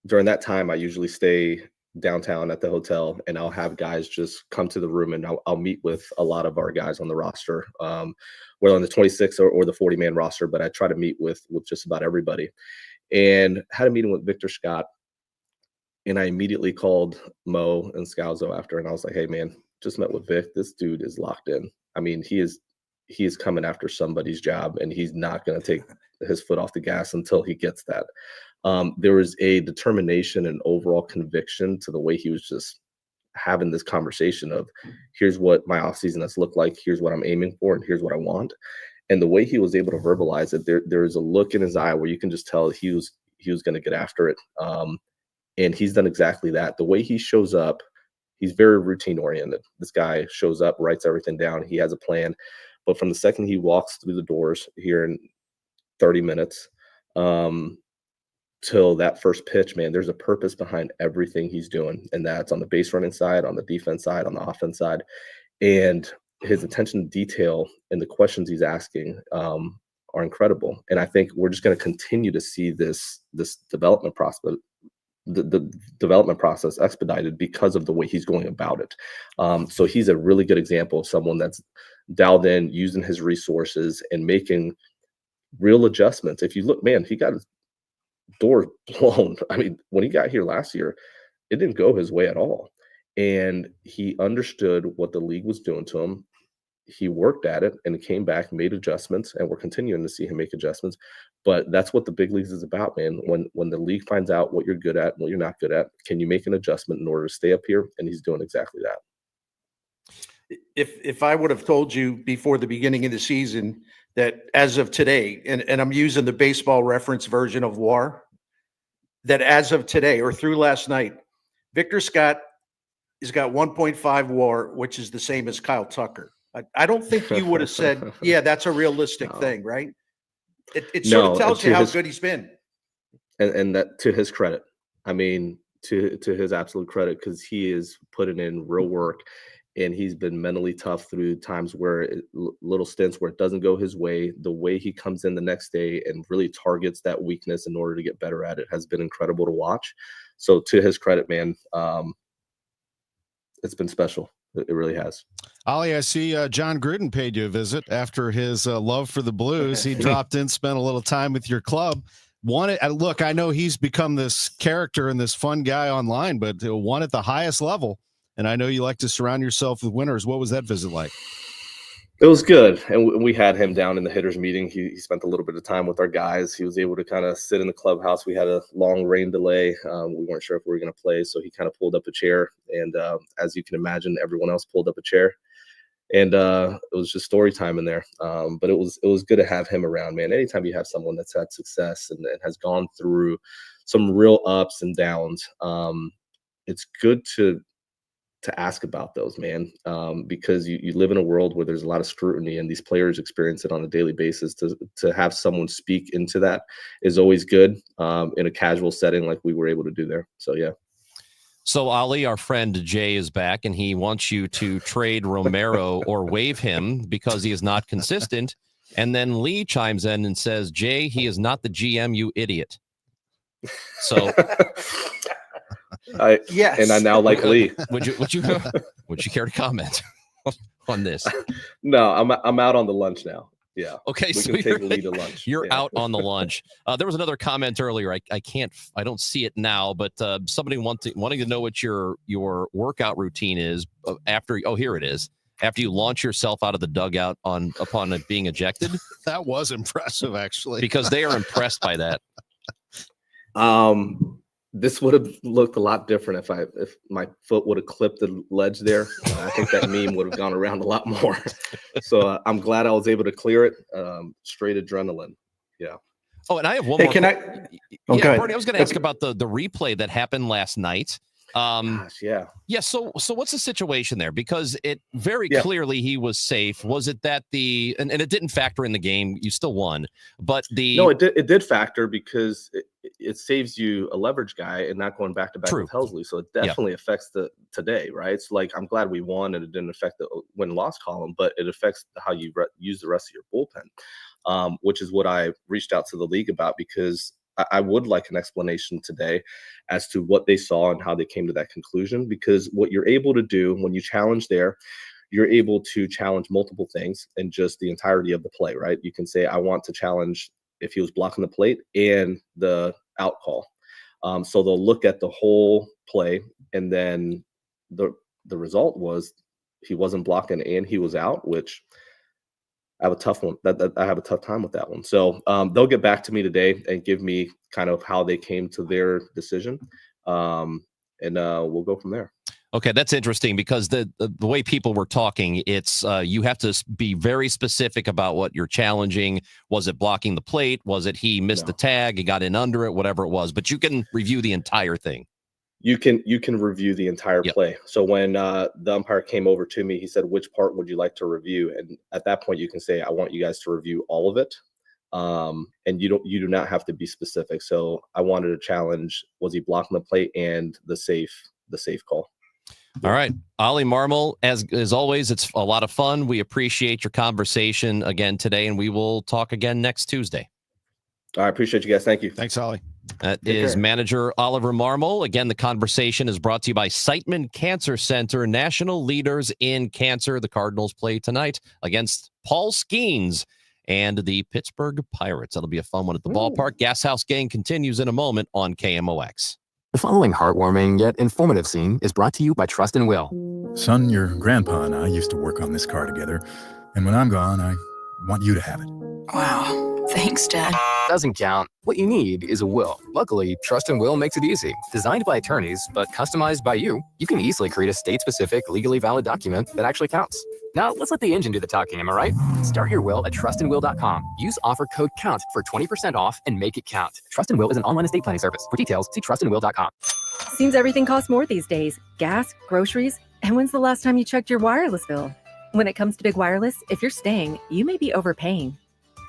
Speaker 4: during that time, I usually stay downtown at the hotel, and I'll have guys just come to the room, and I'll meet with a lot of our guys on the roster, whether on the 26 or the 40-man roster, but I try to meet with just about everybody. And had a meeting with Victor Scott, and I immediately called Mo and Scalzo after, and I was like, hey, man, just met with Vic. This dude is locked in. I mean, he is coming after somebody's job, and he's not going to take his foot off the gas until he gets that. There was a determination and overall conviction to the way he was just having this conversation of, here's what my offseason has looked like, here's what I'm aiming for, and here's what I want. And the way he was able to verbalize it, there is a look in his eye where you can just tell he was going to get after it. And he's done exactly that. The way he shows up, he's very routine oriented. This guy shows up, writes everything down. He has a plan. But from the second he walks through the doors here in 30 minutes till that first pitch, man, there's a purpose behind everything he's doing. And that's on the base running side, on the defense side, on the offense side. And his attention to detail and the questions he's asking are incredible. And I think we're just going to continue to see this development process, the development process expedited because of the way he's going about it. So he's a really good example of someone that's dialed in, using his resources and making real adjustments. If you look, man, he got his door blown. I mean, when he got here last year, it didn't go his way at all. And he understood what the league was doing to him. He worked at it and came back, made adjustments, and we're continuing to see him make adjustments. But that's what the big leagues is about, man. When the league finds out what you're good at and what you're not good at, can you make an adjustment in order to stay up here? And he's doing exactly that.
Speaker 5: if I would have told you before the beginning of the season that as of today, and I'm using the baseball reference version of WAR, that as of today or through last night, Victor Scott has got 1.5 WAR, which is the same as Kyle Tucker. I don't think you would have said, yeah, that's a realistic thing, right? It sort of tells you how good he's been.
Speaker 4: And that, to his credit, I mean, to his absolute credit, because he is putting in real work. And he's been mentally tough through times where little stints where it doesn't go his way. The way he comes in the next day and really targets that weakness in order to get better at it has been incredible to watch. So to his credit, man, it's been special. It really has.
Speaker 6: Ollie, I see John Gruden paid you a visit after his love for the Blues. He dropped in, spent a little time with your club. Look, I know he's become this character and this fun guy online, but won at the highest level. And I know you like to surround yourself with winners. What was that visit like?
Speaker 4: It was good. And we had him down in the hitters meeting. He spent a little bit of time with our guys. He was able to kind of sit in the clubhouse. We had a long rain delay. We weren't sure if we were going to play. So he kind of pulled up a chair. And as you can imagine, everyone else pulled up a chair. And it was just story time in there. But it was good to have him around, man. Anytime you have someone that's had success and has gone through some real ups and downs, it's good to ask about those, man, because you live in a world where there's a lot of scrutiny and these players experience it on a daily basis. To have someone speak into that is always good in a casual setting like we were able to do there. So, yeah.
Speaker 3: So, Ali, our friend Jay is back, and he wants you to trade Romero or waive him because he is not consistent. And then Lee chimes in and says, Jay, he is not the GM, you idiot. So...
Speaker 5: yes.
Speaker 4: And I now like Lee.
Speaker 3: Would you care to comment on this?
Speaker 4: No, I'm out on the lunch now. Yeah.
Speaker 3: Okay.
Speaker 4: We
Speaker 3: So
Speaker 4: can take Lee to lunch.
Speaker 3: You're out on the lunch. There was another comment earlier. I don't see it now, but somebody wanting to know what your workout routine is after. Oh, here it is. After you launch yourself out of the dugout upon it being ejected.
Speaker 6: That was impressive, actually,
Speaker 3: because they are impressed by that.
Speaker 4: This would have looked a lot different if my foot would have clipped the ledge there. I think that meme would have gone around a lot more. So I'm glad I was able to clear it. Straight adrenaline. Yeah.
Speaker 3: Oh, and I have one more.
Speaker 5: Can I?
Speaker 3: Yeah, Bernie, I was going to ask about the replay that happened last night.
Speaker 4: Gosh, yeah.
Speaker 3: Yeah. So what's the situation there? Because it very clearly he was safe. Was it that and it didn't factor in the game? You still won, but
Speaker 4: no, it did factor because it saves you a leverage guy and not going back to back with Helsley. So it definitely affects the today, right? So like I'm glad we won and it didn't affect the win-loss column, but it affects how you use the rest of your bullpen, which is what I reached out to the league about because I would like an explanation today as to what they saw and how they came to that conclusion, because what you're able to do when you challenge there, you're able to challenge multiple things and just the entirety of the play, right? You can say, I want to challenge if he was blocking the plate and the out call. So they'll look at the whole play, and then the result was he wasn't blocking and he was out, which I have a tough one. I have a tough time with that one. So they'll get back to me today and give me kind of how they came to their decision, and we'll go from there.
Speaker 3: Okay, that's interesting because the way people were talking, it's you have to be very specific about what you're challenging. Was it blocking the plate? Was it he missed the tag? He got in under it, whatever it was. But you can review the entire thing.
Speaker 4: You can review the entire play. So when the umpire came over to me, he said, which part would you like to review? And at that point, you can say, I want you guys to review all of it. And you do not have to be specific. So I wanted to challenge, was he blocking the plate and the safe call?
Speaker 3: All right. Oliver Marmol, as always, it's a lot of fun. We appreciate your conversation again today, and we will talk again next Tuesday.
Speaker 4: I appreciate you guys. Thank you.
Speaker 6: Thanks, Ollie.
Speaker 3: That is manager Oliver Marmol. Again, the conversation is brought to you by Siteman Cancer Center, national leaders in cancer. The Cardinals play tonight against Paul Skeens and the Pittsburgh Pirates. That'll be a fun one at the ballpark. Gashouse Gang continues in a moment on KMOX.
Speaker 15: The following heartwarming yet informative scene is brought to you by Trust and Will.
Speaker 16: Son, your grandpa and I used to work on this car together, and when I'm gone, I want you to have it.
Speaker 17: Wow. Thanks, Dad.
Speaker 15: Doesn't count. What you need is a will. Luckily, Trust and Will makes it easy. Designed by attorneys, but customized by you, you can easily create a state-specific, legally valid document that actually counts. Now, let's let the engine do the talking, am I right? Start your will at trustandwill.com. Use offer code COUNT for 20% off and make it count. Trust and Will is an online estate planning service. For details, see trustandwill.com.
Speaker 18: Seems everything costs more these days. Gas, groceries, and when's the last time you checked your wireless bill? When it comes to big wireless, if you're staying, you may be overpaying.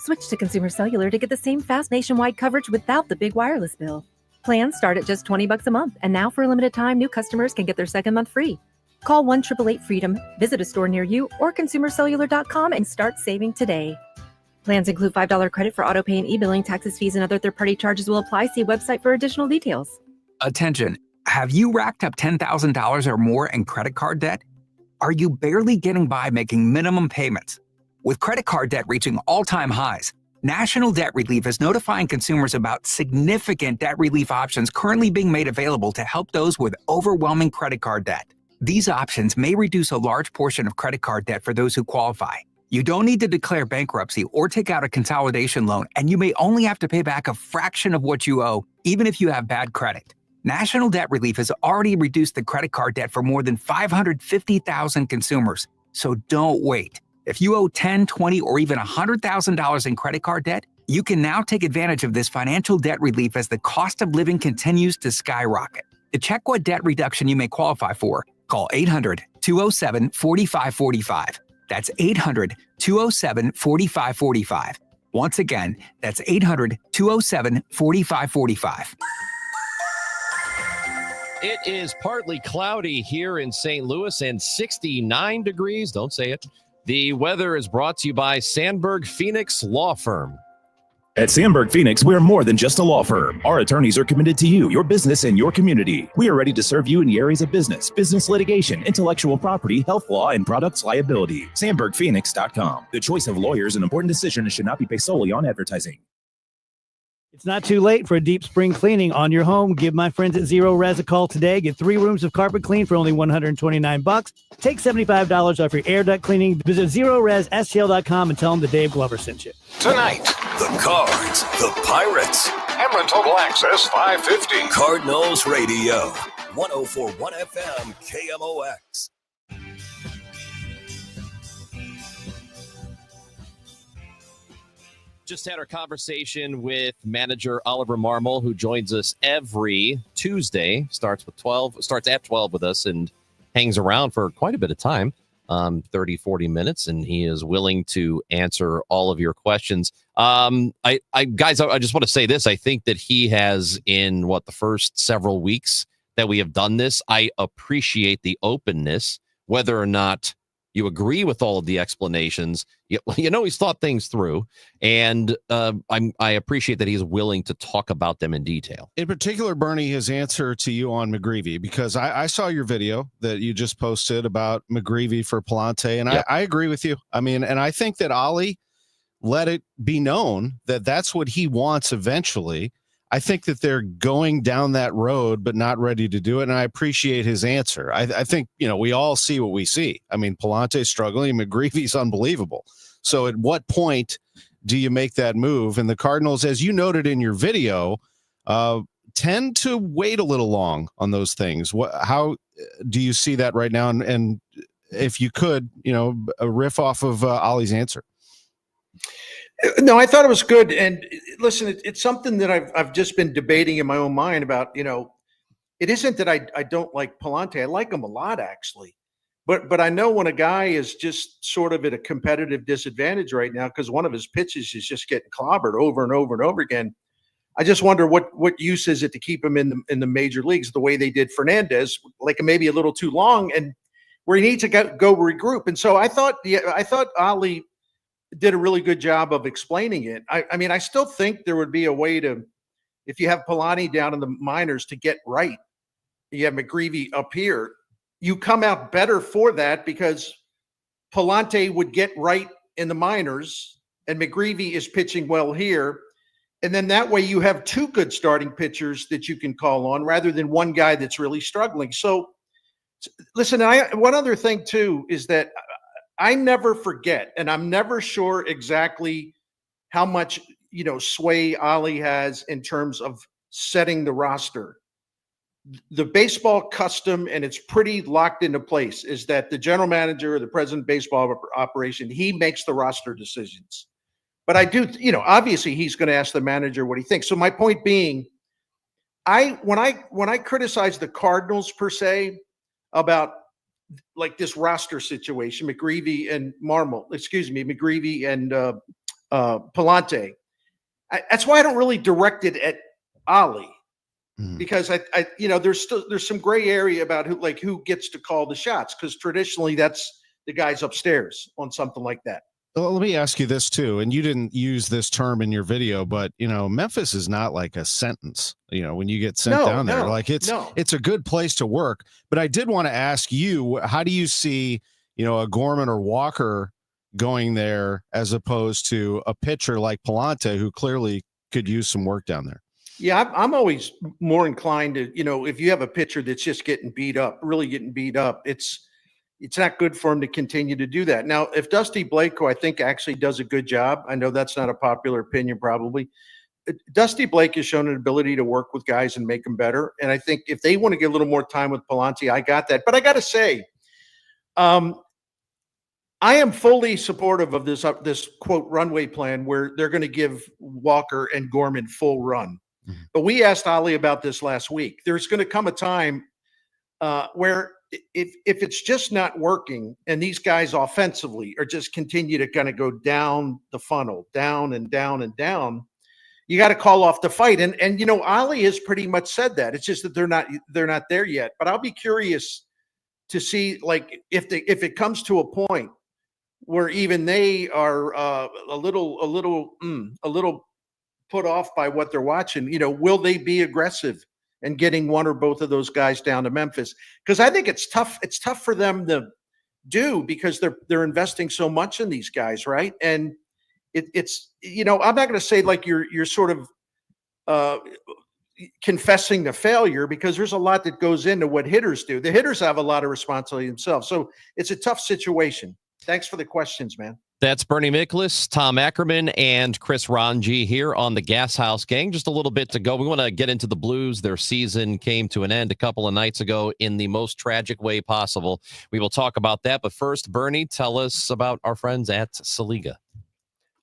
Speaker 18: Switch to Consumer Cellular to get the same fast nationwide coverage without the big wireless bill. Plans start at just $20 a month, and now for a limited time, new customers can get their second month free. Call 1-888-FREEDOM, visit a store near you, or consumercellular.com and start saving today. Plans include $5 credit for autopay and e-billing. Taxes, fees, and other third-party charges will apply. See website for additional details.
Speaker 19: Attention. Have you racked up $10,000 or more in credit card debt? Are you barely getting by making minimum payments? With credit card debt reaching all-time highs, National Debt Relief is notifying consumers about significant debt relief options currently being made available to help those with overwhelming credit card debt. These options may reduce a large portion of credit card debt for those who qualify. You don't need to declare bankruptcy or take out a consolidation loan, and you may only have to pay back a fraction of what you owe, even if you have bad credit. National Debt Relief has already reduced the credit card debt for more than 550,000 consumers. So don't wait. If you owe $10, $20, or even $100,000 in credit card debt, you can now take advantage of this financial debt relief as the cost of living continues to skyrocket. To check what debt reduction you may qualify for, call 800-207-4545. That's 800-207-4545. Once again, that's 800-207-4545.
Speaker 3: It is partly cloudy here in St. Louis and 69 degrees. Don't say it. The weather is brought to you by Sandberg Phoenix Law Firm.
Speaker 20: At Sandberg Phoenix, we are more than just a law firm. Our attorneys are committed to you, your business, and your community. We are ready to serve you in the areas of business litigation, intellectual property, health law, and products liability. SandbergPhoenix.com. The choice of lawyers is an important decision and should not be based solely on advertising.
Speaker 21: It's not too late for a deep spring cleaning on your home. Give my friends at Zero Res a call today. Get 3 rooms of carpet clean for only $129. Take $75 off your air duct cleaning. Visit ZeroResSTL.com and tell them that Dave Glover sent you.
Speaker 1: Tonight, the Cards, the Pirates,
Speaker 22: Cameron Total Access 550.
Speaker 1: Cardinals Radio, 104.1 FM, KMOX.
Speaker 3: Just had our conversation with manager Oliver Marmol, who joins us every Tuesday. Starts at 12 with us and hangs around for quite a bit of time, 30, 40 minutes, and he is willing to answer all of your questions. Guys, I just want to say this. I think that he has, in the first several weeks that we have done this, I appreciate the openness, whether or not you agree with all of the explanations. He's thought things through, and I appreciate that he's willing to talk about them in detail.
Speaker 6: In particular, Bernie, his answer to you on McGreevy, because I saw your video that you just posted about McGreevy for Palante, and yep. I agree with you. I mean, and I think that Ollie let it be known that that's what he wants eventually. I think that they're going down that road, but not ready to do it. And I appreciate his answer. I think, we all see what we see. I mean, Palante's struggling. McGreevy's unbelievable. So at what point do you make that move? And the Cardinals, as you noted in your video, tend to wait a little long on those things. How do you see that right now? And if you could, a riff off of Ollie's answer.
Speaker 5: No, I thought it was good. And listen, it's something that I've just been debating in my own mind about, it isn't that I don't like Palante. I like him a lot, actually. But I know when a guy is just sort of at a competitive disadvantage right now because one of his pitches is just getting clobbered over and over and over again, I just wonder what use is it to keep him in the major leagues the way they did Fernandez, like maybe a little too long, and where he needs to go regroup. And so I thought Ollie did a really good job of explaining it. I mean, I still think there would be a way to, if you have Palante down in the minors, to get right. You have McGreevy up here. You come out better for that because Palante would get right in the minors and McGreevy is pitching well here. And then that way you have 2 good starting pitchers that you can call on rather than one guy that's really struggling. So listen, one other thing too is that I never forget, and I'm never sure exactly how much, sway Ollie has in terms of setting the roster. the baseball custom, and it's pretty locked into place, is that the general manager or the president of baseball operation, he makes the roster decisions. But I do, obviously he's going to ask the manager what he thinks. So my point being, when I criticize the Cardinals per se about like this roster situation, McGreevy and Palante, that's why I don't really direct it at Ollie. Because there's some gray area about who gets to call the shots, because traditionally that's the guys upstairs on something like that.
Speaker 6: Well, let me ask you this too, and you didn't use this term in your video, but Memphis is not like a sentence. When you get sent down there, it's a good place to work. But I did want to ask you, how do you see a Gorman or Walker going there as opposed to a pitcher like Palante, who clearly could use some work down there?
Speaker 5: Yeah, I'm always more inclined to, if you have a pitcher that's just really getting beat up, it's not good for him to continue to do that. Now, if Dusty Blake, who I think actually does a good job, I know that's not a popular opinion probably, Dusty Blake has shown an ability to work with guys and make them better. And I think if they want to get a little more time with Palante, I got that. But I got to say, I am fully supportive of this quote runway plan where they're going to give Walker and Gorman full run. But we asked Ollie about this last week. There's going to come a time where if it's just not working and these guys offensively are just continue to kind of go down the funnel, down and down and down, you got to call off the fight. And Ollie has pretty much said that. It's just that they're not there yet. But I'll be curious to see if it comes to a point where even they are a little put off by what they're watching, will they be aggressive and getting one or both of those guys down to Memphis? Because I think it's tough. It's tough for them to do because they're investing so much in these guys, right? And it's I'm not going to say like you're sort of confessing the failure, because there's a lot that goes into what hitters do. The hitters have a lot of responsibility themselves, so it's a tough situation. Thanks for the questions, man.
Speaker 3: That's Bernie Miklasz, Tom Ackerman, and Chris Ranji here on the Gashouse Gang. Just a little bit to go. We want to get into the Blues. Their season came to an end a couple of nights ago in the most tragic way possible. We will talk about that. But first, Bernie, tell us about our friends at Saliga.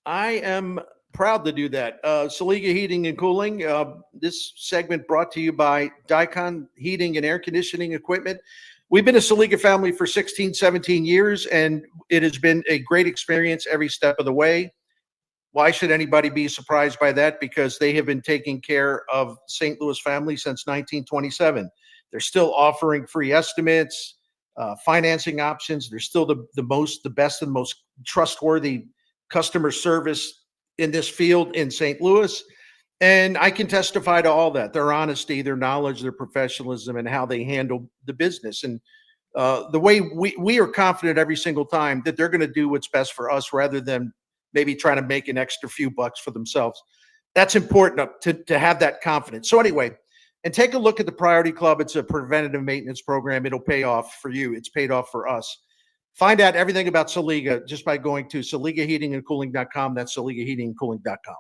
Speaker 5: I am proud to do that. Saliga Heating and Cooling. This segment brought to you by Dicon Heating and Air Conditioning Equipment. We've been a Saliga family for 16, 17 years, and it has been a great experience every step of the way. Why should anybody be surprised by that? Because they have been taking care of St. Louis family since 1927. They're still offering free estimates, financing options. They're still the best and most trustworthy customer service in this field in St. Louis. And I can testify to all that, their honesty, their knowledge, their professionalism, and how they handle the business. And the way we are confident every single time that they're going to do what's best for us rather than maybe trying to make an extra few bucks for themselves. That's important to have that confidence. So anyway, and take a look at the Priority Club. It's a preventative maintenance program. It'll pay off for you. It's paid off for us. Find out everything about Saliga just by going to SaligaHeatingandCooling.com. That's SaligaHeatingandCooling.com.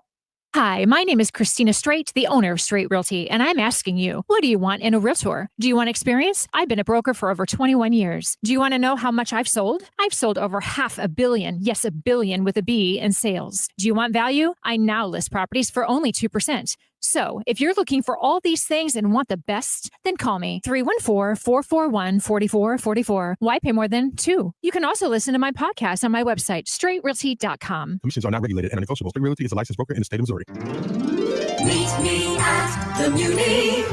Speaker 8: Hi, my name is Christina Straight, the owner of Straight Realty, and I'm asking you, what do you want in a realtor? Do you want experience? I've been a broker for over 21 years. Do you want to know how much I've sold? I've sold over $500 million, yes, $1 billion with a B, in sales. Do you want value? I now list properties for only 2%. So, if you're looking for all these things and want the best, then call me 314-441-4444. Why pay more than 2? You can also listen to my podcast on my website, straightrealty.com.
Speaker 9: Commissions are not regulated and negotiable. Straight Realty is a licensed broker in the state of Missouri.
Speaker 23: Meet me at the Muni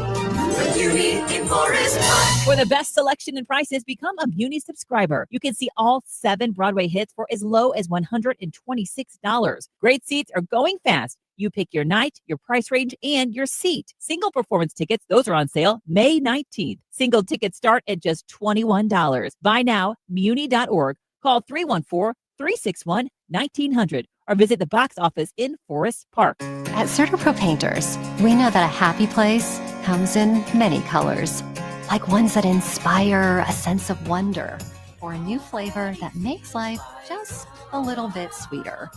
Speaker 23: in Forest Park.
Speaker 24: For the best selection and prices, become a Muni subscriber. You can see all 7 Broadway hits for as low as $126. Great seats are going fast. You pick your night, your price range, and your seat. Single performance tickets, those are on sale May 19th. Single tickets start at just $21. Buy now, muni.org. Call 314-361-1900 or visit the box office in Forest Park.
Speaker 25: At CertaPro Painters, we know that a happy place comes in many colors, like ones that inspire a sense of wonder, or a new flavor that makes life just a little bit sweeter,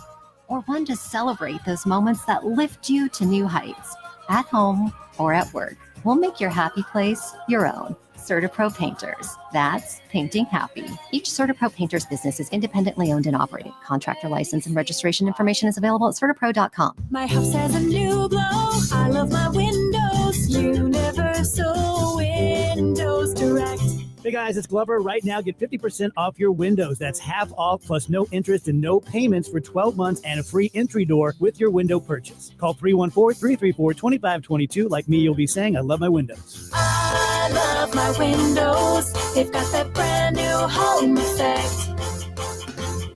Speaker 25: or one to celebrate those moments that lift you to new heights, at home or at work. We'll make your happy place your own. CertaPro Painters. That's painting happy. Each CertaPro Painters business is independently owned and operated. Contractor license and registration information is available at CertaPro.com.
Speaker 23: My house has a new glow. I love my windows. Universal Windows Direct.
Speaker 21: Hey guys, it's Glover. Right now, get 50% off your windows. That's half off plus no interest and no payments for 12 months and a free entry door with your window purchase. Call 314-334-2522. Like me, you'll be saying, I love my windows.
Speaker 23: I love my windows. They've got that brand new home effect.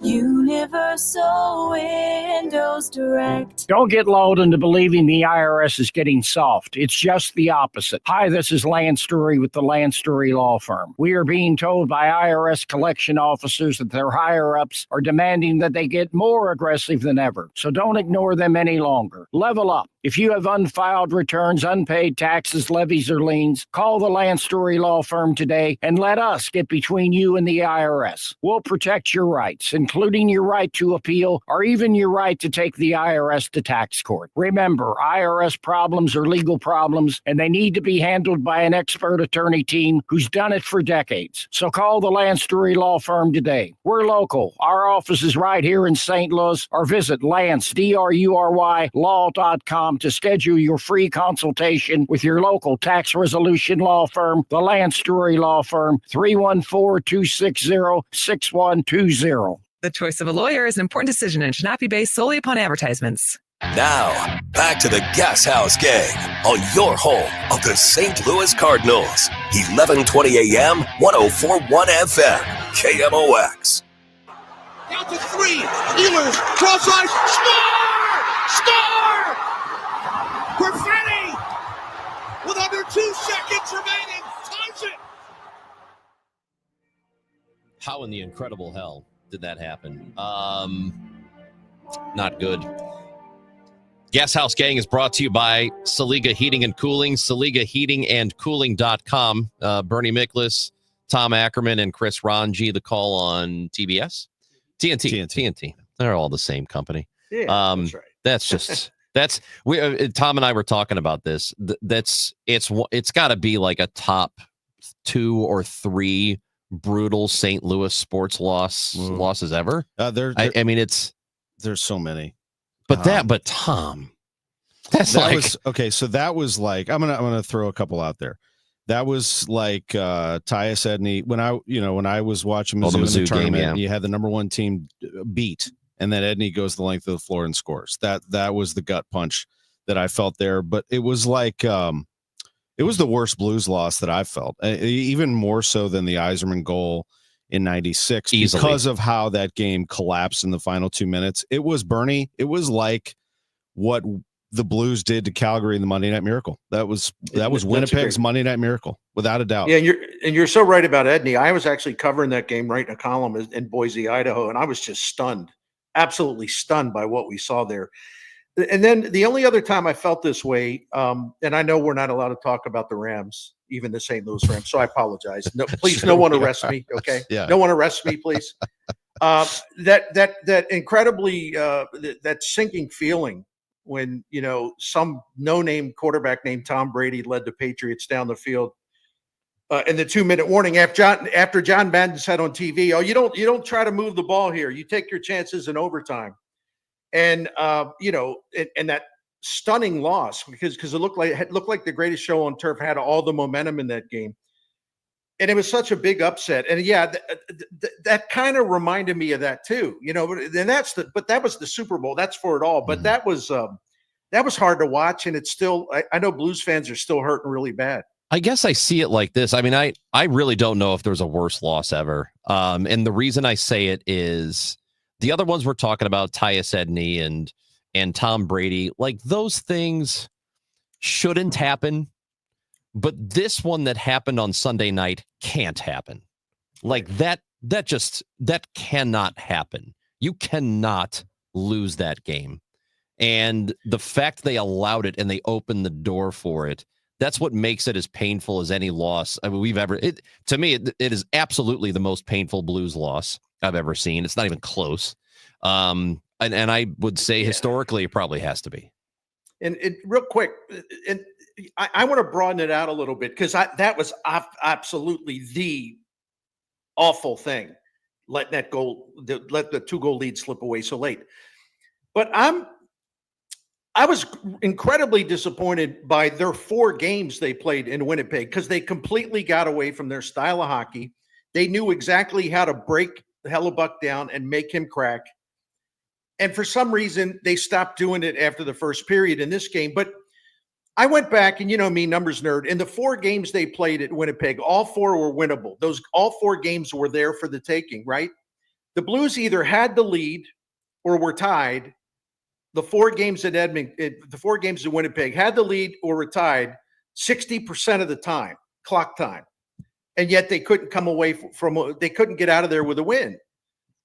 Speaker 23: Universal Windows Direct.
Speaker 2: Don't get lulled into believing the IRS is getting soft. It's just the opposite. Hi, this is Lance Story with the Lance Story Law Firm. We are being told by IRS collection officers that their higher-ups are demanding that they get more aggressive than ever. So don't ignore them any longer. Level up. If you have unfiled returns, unpaid taxes, levies, or liens, call the Lance Story Law Firm today and let us get between you and the IRS. We'll protect your rights, including your right to appeal or even your right to take the IRS to tax court. Remember, IRS problems are legal problems, and they need to be handled by an expert attorney team who's done it for decades. So call the Lance Story Law Firm today. We're local. Our office is right here in St. Louis, or visit Lance, D-R-U-R-Y, law.com to schedule your free consultation with your local tax resolution law firm, the Lance Story Law Firm, 314-260-6120.
Speaker 7: The choice of a lawyer is an important decision and should not be based solely upon advertisements.
Speaker 1: Now, back to the Gashouse Gang on your home of the St. Louis Cardinals. 1120 AM, 104.1 FM, KMOX.
Speaker 23: Down to 3. Ehlers, cross ice, score! Perfetti, with under 2 seconds remaining, ties it.
Speaker 3: How in the incredible hell did that happen? Not good. Gashouse Gang is brought to you by Saliga Heating and Cooling, SaligaHeatingandCooling.com. Bernie Miklas, Tom Ackerman, and Chris Ranji. The call on TBS? TNT. They're all the same company.
Speaker 5: Yeah, that's right.
Speaker 3: That's just... Tom and I were talking about this. It's got to be like a top 2 or 3 brutal St. Louis sports losses ever. I mean,
Speaker 6: there's so many.
Speaker 3: But Tom, that's
Speaker 6: okay. So that was like I'm gonna throw a couple out there. That was like Tyus Edney when I was watching Mizzou, in the tournament.
Speaker 3: Game, yeah.
Speaker 6: You had the number 1 team beat. And then Edney goes the length of the floor and scores. That was the gut punch that I felt there. But it was like it was the worst Blues loss that I've felt, even more so than the Yzerman goal in '96 because of how that game collapsed in the final 2 minutes. It was Bernie. It was like what the Blues did to Calgary in the Monday Night Miracle. That was Winnipeg's Monday Night Miracle, without a doubt.
Speaker 5: Yeah, and you're so right about Edney. I was actually covering that game, writing a column in Boise, Idaho, and I was just stunned. Absolutely stunned by what we saw there. And then the only other time I felt this way, and I know we're not allowed to talk about the Rams, even the St. Louis Rams, so I apologize. No, please, no one arrest me, okay?
Speaker 6: Yeah.
Speaker 5: No one arrest me, please. That incredibly that sinking feeling when some no-name quarterback named Tom Brady led the Patriots down the field. In the 2-minute warning after John Madden said on TV, "Oh, you don't try to move the ball here. You take your chances in overtime." And and that stunning loss because it looked like the greatest show on turf, had all the momentum in that game, and it was such a big upset. And yeah, that kind of reminded me of that too. And but that was the Super Bowl. That's for it all. But that was hard to watch, and it's still. I know Blues fans are still hurting really bad.
Speaker 3: I guess I see it like this. I mean, I really don't know if there's a worse loss ever. And the reason I say it is the other ones we're talking about, Tyus Edney and Tom Brady, like those things shouldn't happen. But this one that happened on Sunday night can't happen. Like that cannot happen. You cannot lose that game. And the fact they allowed it and they opened the door for it, that's what makes it as painful as any loss we've ever. To me, it is absolutely the most painful Blues loss I've ever seen. It's not even close. And I would say historically, it probably has to be.
Speaker 5: And real quick, and I want to broaden it out a little bit because that was absolutely the awful thing, letting that goal, let the 2-goal lead slip away so late. But I was incredibly disappointed by their 4 games they played in Winnipeg because they completely got away from their style of hockey. They knew exactly how to break Hellebuck down and make him crack. And for some reason, they stopped doing it after the first period in this game. But I went back, and you know me, numbers nerd. In the 4 games they played at Winnipeg, all 4 were winnable. All 4 games were there for the taking, right? The Blues either had the lead or were tied. The 4 games at the 4 games at Winnipeg had the lead or were tied 60% of the time, clock time. And yet they couldn't come away they couldn't get out of there with a win.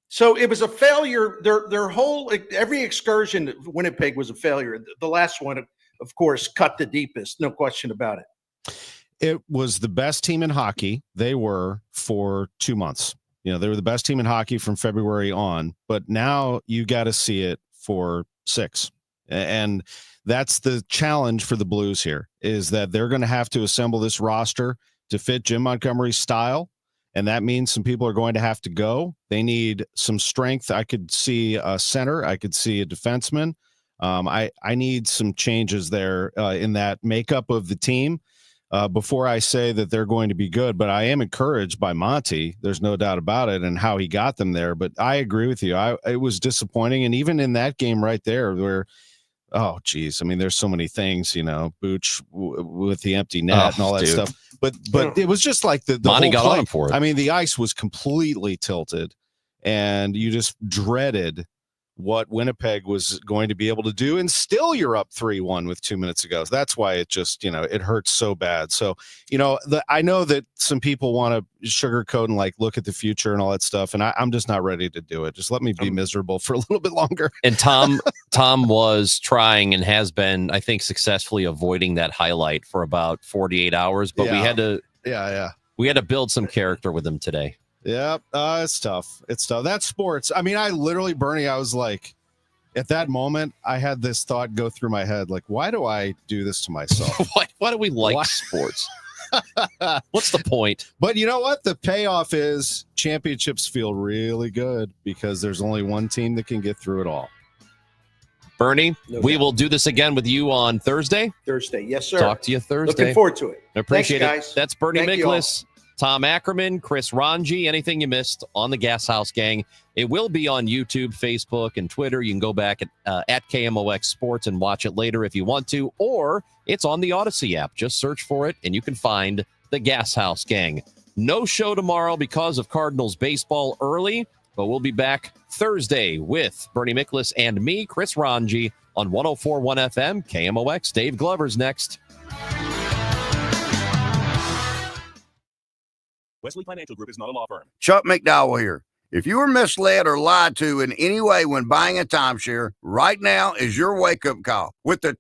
Speaker 5: So it was a failure. Their whole, every excursion at Winnipeg was a failure. The last one, of course, cut the deepest, no question about it.
Speaker 6: It was the best team in hockey. They were for 2 months. You know, they were the best team in hockey from February on, but now you got to see it for 6. And that's the challenge for the Blues here, is that they're going to have to assemble this roster to fit Jim Montgomery's style. And that means some people are going to have to go. They need some strength. I could see a center. I could see a defenseman. I need some changes there in that makeup of the team before I say that they're going to be good. But I am encouraged by Monty. There's no doubt about it, and how he got them there. But I agree with you. It was disappointing. And even in that game right there where, oh, geez, I mean, there's so many things, you know, Booch with the empty net and all that stuff. But it was just like the
Speaker 3: Monty
Speaker 6: whole
Speaker 3: got
Speaker 6: play.
Speaker 3: on him for it.
Speaker 6: I mean, the ice was completely tilted, and you just dreaded what Winnipeg was going to be able to do. And still you're up 3-1 with 2 minutes to go. That's why it just, you know, it hurts so bad. So, you know, I know that some people want to sugarcoat and like look at the future and all that stuff. And I'm just not ready to do it. Just let me be miserable for a little bit longer.
Speaker 3: And Tom was trying and has been, I think, successfully avoiding that highlight for about 48 hours, but we had to build some character with him today.
Speaker 6: Yeah, it's tough. It's tough. That's sports. I mean, I literally, Bernie, I was like, at that moment, I had this thought go through my head, like, why do I do this to myself?
Speaker 3: Why do we like sports? What's the point?
Speaker 6: But you know what? The payoff is championships feel really good because there's only one team that can get through it all.
Speaker 3: Bernie, we will do this again with you on Thursday.
Speaker 5: Thursday, yes, sir.
Speaker 3: Talk to you Thursday.
Speaker 5: Looking forward to it.
Speaker 3: I appreciate
Speaker 5: Thanks,
Speaker 3: it.
Speaker 5: guys.
Speaker 3: That's Bernie
Speaker 5: Thank you
Speaker 3: Miklasz, Tom Ackerman, Chris Ranji. Anything you missed on the Gashouse Gang, it will be on YouTube, Facebook, and Twitter. You can go back at KMOX Sports and watch it later if you want to, or it's on the Odyssey app. Just search for it, and you can find the Gashouse Gang. No show tomorrow because of Cardinals baseball early, but we'll be back Thursday with Bernie Miklasz and me, Chris Ranji, on 104.1 FM, KMOX. Dave Glover's next.
Speaker 22: Wesley Financial Group is not a law firm.
Speaker 10: Chuck McDowell here. If you were misled or lied to in any way when buying a timeshare, right now is your wake-up call. With the